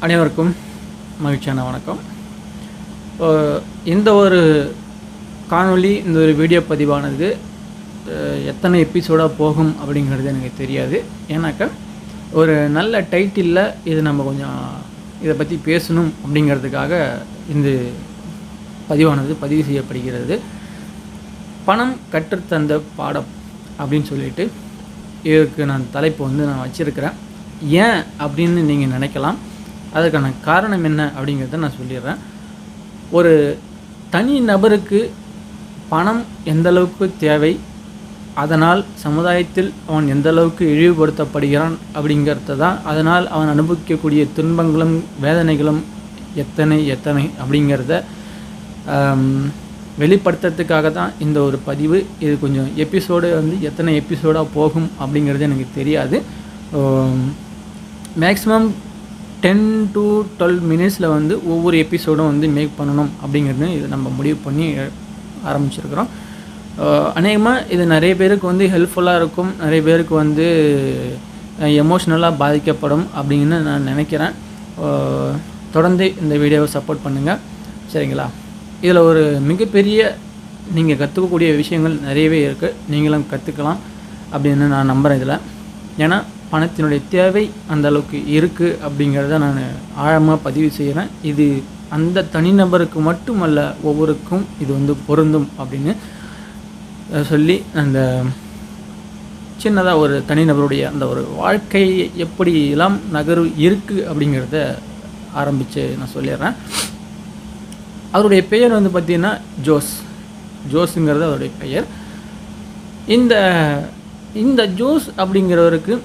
அனைவருக்கும் மகிழ்ச்சியான வணக்கம். இந்த ஒரு காணொளி, இந்த ஒரு வீடியோ பதிவானது எத்தனை எபிசோடாக போகும் அப்படிங்கிறது எனக்கு தெரியாது. ஏன்னாக்கா ஒரு நல்ல டைட்டிலில் இது நம்ம கொஞ்சம் இதை பற்றி பேசணும் அப்படிங்கிறதுக்காக இந்த பதிவானது பதிவு செய்யப்படுகிறது. பணம் கற்றுத்தந்த பாடம் அப்படின்னு சொல்லிட்டு இதுக்கு நான் தலைப்பு நான் வச்சுருக்கிறேன். ஏன் அப்படின்னு நீங்கள் நினைக்கலாம். அதுக்கான காரணம் என்ன அப்படிங்கிறத நான் சொல்லிடுறேன். ஒரு தனி நபருக்கு பணம் எந்தளவுக்கு தேவை, அதனால் சமுதாயத்தில் அவன் எந்தளவுக்கு இழிவுபடுத்தப்படுகிறான் அப்படிங்கிறது தான், அதனால் அவன் அனுபவிக்கக்கூடிய துன்பங்களும் வேதனைகளும் எத்தனை அப்படிங்கிறத வெளிப்படுத்துறதுக்காக தான் இந்த ஒரு பதிவு. இது கொஞ்சம் எபிசோடு எத்தனை எபிசோடாக போகும் அப்படிங்கிறது எனக்கு தெரியாது. மேக்ஸிமம் 10 to 12 மினிட்ஸில் ஒவ்வொரு எபிசோடும் மேக் பண்ணணும் அப்படிங்கிறது இது நம்ம முடிவு பண்ணி ஆரம்பிச்சிருக்கிறோம். அநேகமாக இது நிறைய பேருக்கு ஹெல்ப்ஃபுல்லாக இருக்கும், நிறைய பேருக்கு எமோஷ்னலாக பாதிக்கப்படும் அப்படின்னு நான் நினைக்கிறேன். தொடர்ந்து இந்த வீடியோவை சப்போர்ட் பண்ணுங்கள், சரிங்களா? இதில் ஒரு மிகப்பெரிய நீங்கள் கற்றுக்கக்கூடிய விஷயங்கள் நிறையவே இருக்குது, நீங்களும் கற்றுக்கலாம் அப்படின்னு நான் நம்புகிறேன் இதில். ஏன்னா பணத்தினுடைய தேவை அந்த அளவுக்கு இருக்குது அப்படிங்கிறத நான் ஆழமாக பதிவு செய்கிறேன். இது அந்த தனிநபருக்கு மட்டுமல்ல, ஒவ்வொருக்கும் இது பொருந்தும் அப்படின்னு சொல்லி அந்த சின்னதாக ஒரு தனிநபருடைய அந்த ஒரு வாழ்க்கை எப்படியெல்லாம் நகரு இருக்குது அப்படிங்கிறத ஆரம்பித்து நான் சொல்லிடுறேன். அவருடைய பெயர் பார்த்திங்கன்னா ஜோஸுங்கிறது அவருடைய பெயர். இந்த ஜோஸ் அப்படிங்கிறவருக்கு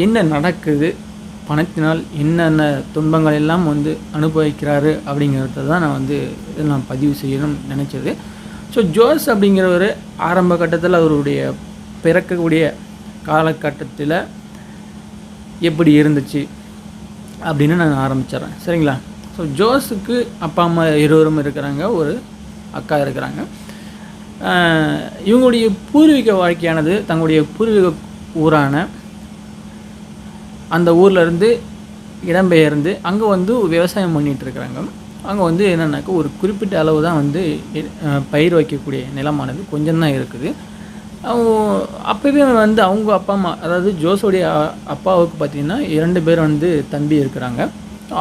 என்ன நடக்குது, பணத்தினால் என்னென்ன துன்பங்கள் எல்லாம் அனுபவிக்கிறாரு அப்படிங்கிறத தான் நான் பதிவு செய்யணும்னு நினச்சது. ஸோ ஜோஸ் அப்படிங்கிறவர் ஆரம்ப கட்டத்தில் அவருடைய பிறக்கக்கூடிய காலகட்டத்தில் எப்படி இருந்துச்சு அப்படின்னு நான் ஆரம்பிச்சிட்றேன், சரிங்களா? ஸோ ஜோஸுக்கு அப்பா அம்மா இருவரும் இருக்கிறாங்க, ஒரு அக்கா இருக்கிறாங்க. இவங்களுடைய பூர்வீக வாழ்க்கையானது தங்களுடைய பூர்வீக ஊரான அந்த ஊர்லேருந்து இடம்பெயர்ந்து அங்கே விவசாயம் பண்ணிகிட்ருக்குறாங்க. அங்கே என்னென்னாக்கா ஒரு குறிப்பிட்ட அளவு தான் பயிர் வைக்கக்கூடிய நிலமானது கொஞ்சம் தான் இருக்குது. அப்போவே அவங்க அப்பா அம்மா, அதாவது ஜோஸோடைய அப்பாவுக்கு பார்த்திங்கன்னா 2 பேர் தம்பி இருக்கிறாங்க.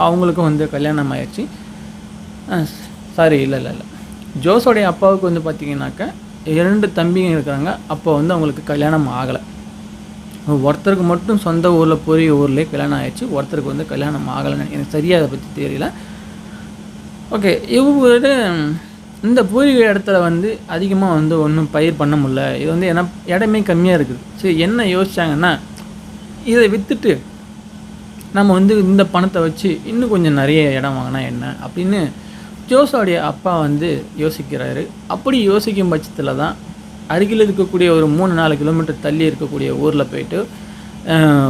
அவங்களுக்கும் கல்யாணம் ஆயிடுச்சு. இல்லை ஜோஸோடைய அப்பாவுக்கு பார்த்திங்கனாக்கா 2 தம்பிங்க இருக்கிறாங்க. அப்போ அவங்களுக்கு கல்யாணம் ஆகலை. ஒருத்தருக்கு மட்டும் சொந்த ஊரில் பூர்வீக ஊர்லேயே கல்யாணம் ஆயிடுச்சு, ஒருத்தருக்கு கல்யாணம் ஆகலைன்னு எனக்கு சரியாக அதை பற்றி தெரியல. ஓகே, இவரு இந்த பூர்வீக இடத்துல அதிகமாக ஒன்றும் பயிர் பண்ண முடியல. இது ஏன்னா இடமே கம்மியாக இருக்குது. சரி, என்ன யோசிச்சாங்கன்னா, இதை விற்றுட்டு நம்ம இந்த பணத்தை வச்சு இன்னும் கொஞ்சம் நிறைய இடம் வாங்கினா என்ன அப்படின்னு ஜோஸோடைய அப்பா யோசிக்கிறாரு. அப்படி யோசிக்கும் பட்சத்தில் தான் அருகில் இருக்கக்கூடிய ஒரு 3-4 கிலோமீட்டர் தள்ளி இருக்கக்கூடிய ஊரில் போயிட்டு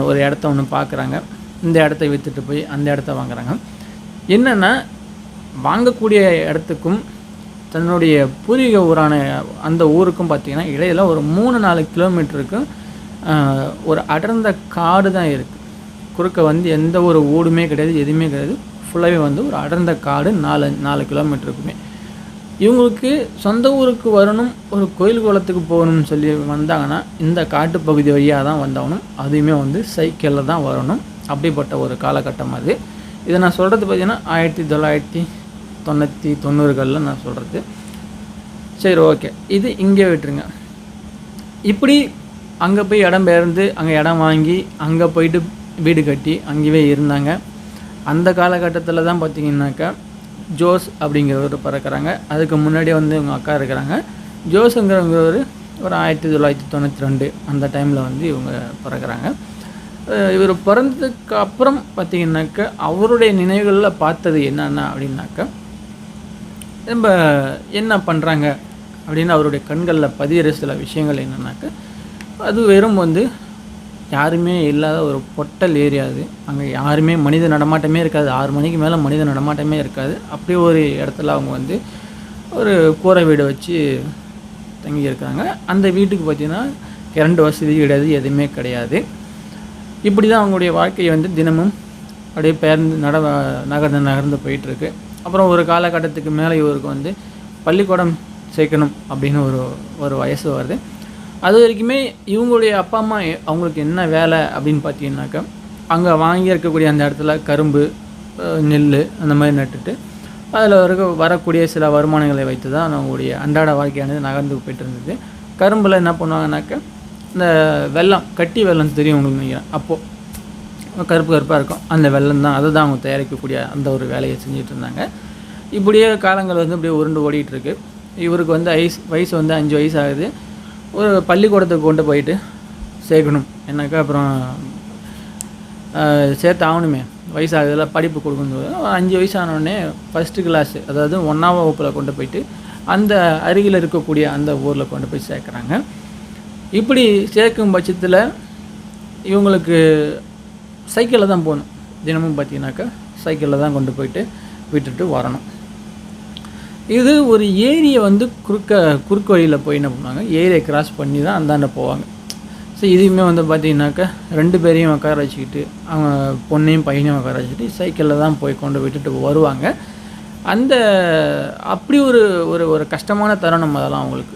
ஒரு இடத்த ஒன்று பார்க்குறாங்க. இந்த இடத்த விற்றுட்டு போய் அந்த இடத்த வாங்குறாங்க. என்னென்னா, வாங்கக்கூடிய இடத்துக்கும் தன்னுடைய பூர்வீக ஊரான அந்த ஊருக்கும் பார்த்திங்கன்னா இடையில் ஒரு 3-4 கிலோமீட்டருக்கு ஒரு அடர்ந்த காடு தான் இருக்குது. குறுக்க எந்த ஒரு ஊடுமே கிடையாது, எதுவுமே கிடையாது. ஃபுல்லாகவே ஒரு அடர்ந்த காடு 4 கிலோமீட்டருக்குமே. இவங்களுக்கு சொந்த ஊருக்கு வரணும், ஒரு கோயில் குளத்துக்கு போகணும்னு சொல்லி வந்தாங்கன்னா இந்த காட்டு பகுதி வழியாக தான் வந்தாகணும். அதுவுமே சைக்கிளில் தான் வரணும். அப்படிப்பட்ட ஒரு காலகட்டம் அது. இதை நான் சொல்கிறது பார்த்திங்கன்னா 1990களில் நான் சொல்கிறது. சரி, ஓகே, இது இங்கே விட்டுருங்க. இப்படி அங்கே போய் இடம் பெயர்ந்து அங்கே இடம் வாங்கி அங்கே போயிட்டு வீடு கட்டி அங்கேயே இருந்தாங்க. அந்த காலகட்டத்தில் தான் பார்த்திங்கனாக்கா ஜோஸ் அப்படிங்கிறவர் பிறக்கிறாங்க. அதுக்கு முன்னாடி இவங்க அக்கா இருக்கிறாங்க. ஜோஸுங்கிறவங்க ஒரு 1992 அந்த டைமில் இவங்க பிறக்கிறாங்க. இவர் பிறந்ததுக்கு அப்புறம் பார்த்திங்கனாக்கா அவருடைய நினைவுகளில் பார்த்தது என்னென்னா அப்படின்னாக்கா, நம்ம என்ன பண்ணுறாங்க அப்படின்னு அவருடைய கண்களில் பதிகிற சில விஷயங்கள் என்னென்னாக்கா, அது வெறும் யாருமே இல்லாத ஒரு பொட்டல் ஏரியா அது. அங்கே யாருமே மனித நடமாட்டமே இருக்காது. 6 மணிக்கு மேலே மனித நடமாட்டமே இருக்காது. அப்படி ஒரு இடத்துல அவங்க ஒரு கூரை வீடு வச்சு தங்கியிருக்காங்க. அந்த வீட்டுக்கு பார்த்திங்கன்னா கரண்ட் வசதி கிடையாது, எதுவுமே கிடையாது. இப்படி தான் அவங்களுடைய வாழ்க்கையை தினமும் அப்படியே நகர்ந்து நகர்ந்து போயிட்டுருக்கு. அப்புறம் ஒரு காலகட்டத்துக்கு மேலே இவருக்கு வந்து பள்ளிக்கூடம் சேர்க்கணும் அப்படின்னு ஒரு வயசு வருது. அது வரைக்குமே இவங்களுடைய அப்பா அம்மா அவங்களுக்கு என்ன வேலை அப்படின்னு பார்த்தீங்கன்னாக்கா, அங்கே வாங்கி இருக்கக்கூடிய அந்த இடத்துல கரும்பு, நெல் அந்த மாதிரி நட்டுட்டு அதில் வரக்கூடிய சில வருமானங்களை வைத்து தான் அவங்களுடைய அன்றாட வாழ்க்கையானது நகர்ந்து போயிட்டு இருந்தது. கரும்பில் என்ன பண்ணுவாங்கனாக்கா, இந்த வெல்லம், கட்டி வெல்லம் தெரியும் உங்களுக்கு நினைக்கிறேன். அப்போது கருப்பு கருப்பாக இருக்கும் அந்த வெல்லம் தான், அதை தான் அவங்க தயாரிக்கக்கூடிய அந்த ஒரு வேலையை செஞ்சுட்டு இருந்தாங்க. இப்படியே காலங்கள் வந்து இப்படியே உருண்டு ஓடிட்டுருக்கு. இவருக்கு வந்து வயசு வந்து 5 வயசு ஆகுது. ஒரு பள்ளிக்கூடத்துக்கு கொண்டு போயிட்டு சேர்க்கணும் என்னக்கா, அப்புறம் சேர்த்து ஆகணுமே, வயசாகுதில் படிப்பு கொடுக்கும்போது 5 வயசு ஆனோடனே ஃபஸ்ட்டு கிளாஸு, அதாவது 1ஆம் வகுப்பில் கொண்டு போயிட்டு அந்த அருகில் இருக்கக்கூடிய அந்த ஊரில் கொண்டு போய் சேர்க்குறாங்க. இப்படி சேர்க்கும் பட்சத்தில் இவங்களுக்கு சைக்கிளில் தான் போகணும். தினமும் பார்த்தீங்கன்னாக்கா சைக்கிளில் தான் கொண்டு போயிட்டு விட்டுட்டு வரணும். இது ஒரு ஏரியை வந்து குறுக்கு வழியில் போய் என்ன பண்ணுவாங்க, ஏரியை கிராஸ் பண்ணி தான் அந்தாண்ட போவாங்க. ஸோ இதையுமே வந்து பார்த்திங்கனாக்கா 2 பேரையும் உட்கார வச்சுக்கிட்டு, அவங்க பொண்ணையும் பையனையும் உட்கார வச்சுக்கிட்டு சைக்கிளில் தான் போய் கொண்டு விட்டுட்டு வருவாங்க. அப்படி ஒரு கஷ்டமான தருணம் அதெல்லாம் அவங்களுக்கு.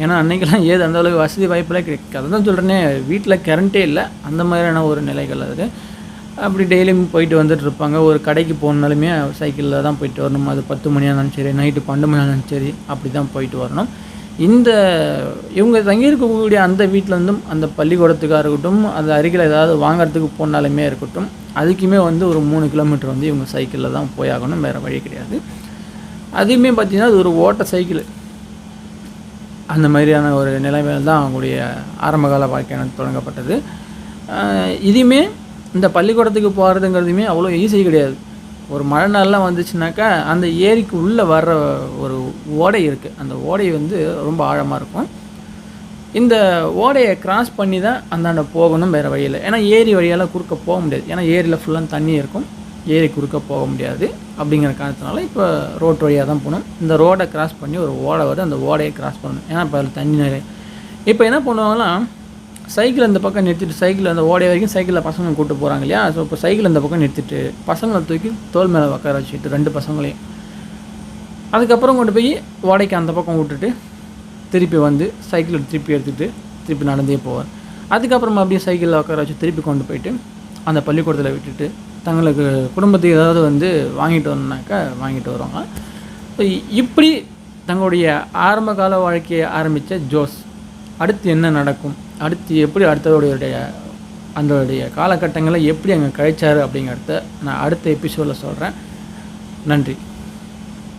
ஏன்னா அன்றைக்கெல்லாம் அந்த அளவுக்கு வசதி வாய்ப்பெல்லாம் கிடையாது. அதை தான் சொல்கிறேனே, வீட்டில் கரண்ட்டே இல்லை, அந்த மாதிரியான ஒரு நிலைகள் அது. அப்படி டெய்லியும் போயிட்டு வந்துட்டு இருப்பாங்க. ஒரு கடைக்கு போகணுனாலுமே சைக்கிளில் தான் போயிட்டு வரணும். அது 10 மணி ஆனாலும் சரி, நைட்டு 12 மணி ஆனாலும் சரி, அப்படி தான் போயிட்டு வரணும். இவங்க தங்கியிருக்கக்கூடிய அந்த வீட்டிலேருந்தும் அந்த பள்ளிக்கூடத்துக்காக இருக்கட்டும், அந்த அருகில் ஏதாவது வாங்கிறதுக்கு போனாலுமே இருக்கட்டும், அதுக்குமே வந்து ஒரு 3 கிலோமீட்டர் வந்து இவங்க சைக்கிளில் தான் போயாகணும், வேறு வழி கிடையாது. அதுவுமே பார்த்திங்கன்னா அது ஒரு ஓட்ட சைக்கிள். அந்த மாதிரியான ஒரு நிலைமையில் தான் அவங்களுடைய ஆரம்பகால வாழ்க்கையானது தொடங்கப்பட்டது. இதுவுமே இந்த பள்ளிக்கூடத்துக்கு போகிறதுங்கிறதுமே அவ்வளோ ஈஸி கிடையாது. ஒரு மழை நாள்லாம் வந்துச்சுனாக்கா அந்த ஏரிக்கு உள்ளே வர்ற ஒரு ஓடை இருக்குது. அந்த ஓடை வந்து ரொம்ப ஆழமாக இருக்கும். இந்த ஓடையை கிராஸ் பண்ணி தான் அந்தாண்ட போகணும், வேறு வழியில். ஏன்னா ஏரி வழியெல்லாம் குறுக்க போக முடியாது. ஏன்னா ஏரியில் ஃபுல்லாக தண்ணி இருக்கும், ஏரி குறுக்க போக முடியாது. அப்படிங்கிற காரணத்தினால இப்போ ரோட் வழியாக தான் போகணும். இந்த ரோடை கிராஸ் பண்ணி ஒரு ஓடை வருது, அந்த ஓடையை கிராஸ் பண்ணணும். ஏன்னா இப்போ அதில் தண்ணி நிறைய. இப்போ என்ன பண்ணுவாங்கன்னா, சைக்கிள் இந்த பக்கம் நிறுத்திட்டு, சைக்கிள் அந்த ஓடை வரைக்கும் சைக்கிளில் பசங்க கூப்பிட்டு போகிறாங்க இல்லையா. ஸோ இப்போ சைக்கிள் இந்த பக்கம் நிறுத்திட்டு பசங்களை தூக்கி தோல் மேலே உட்கார வச்சுட்டு 2 பசங்களையும் அதுக்கப்புறம் கொண்டு போய் ஓடைக்கு அந்த பக்கம் விட்டுட்டு திருப்பி வந்து சைக்கிளை திருப்பி எடுத்துகிட்டு திருப்பி நடந்தே போவார். அதுக்கப்புறமா அப்படியே சைக்கிளில் உட்கார வச்சு திருப்பி கொண்டு போயிட்டு அந்த பள்ளிக்கூடத்தில் விட்டுட்டு தங்களுக்கு குடும்பத்துக்கு ஏதாவது வந்து வாங்கிட்டு வரணுனாக்கா வாங்கிட்டு வருவாங்க. ஸோ இப்படி தங்களுடைய ஆரம்ப கால வாழ்க்கையை ஆரம்பித்த ஜோஸ் அடுத்து என்ன நடக்கும், அடுத்து எப்படி அதோடைய காலகட்டங்களை எப்படி அங்கே கழிச்சார் அப்படிங்கிறத நான் அடுத்த எபிசோடில் சொல்கிறேன். நன்றி.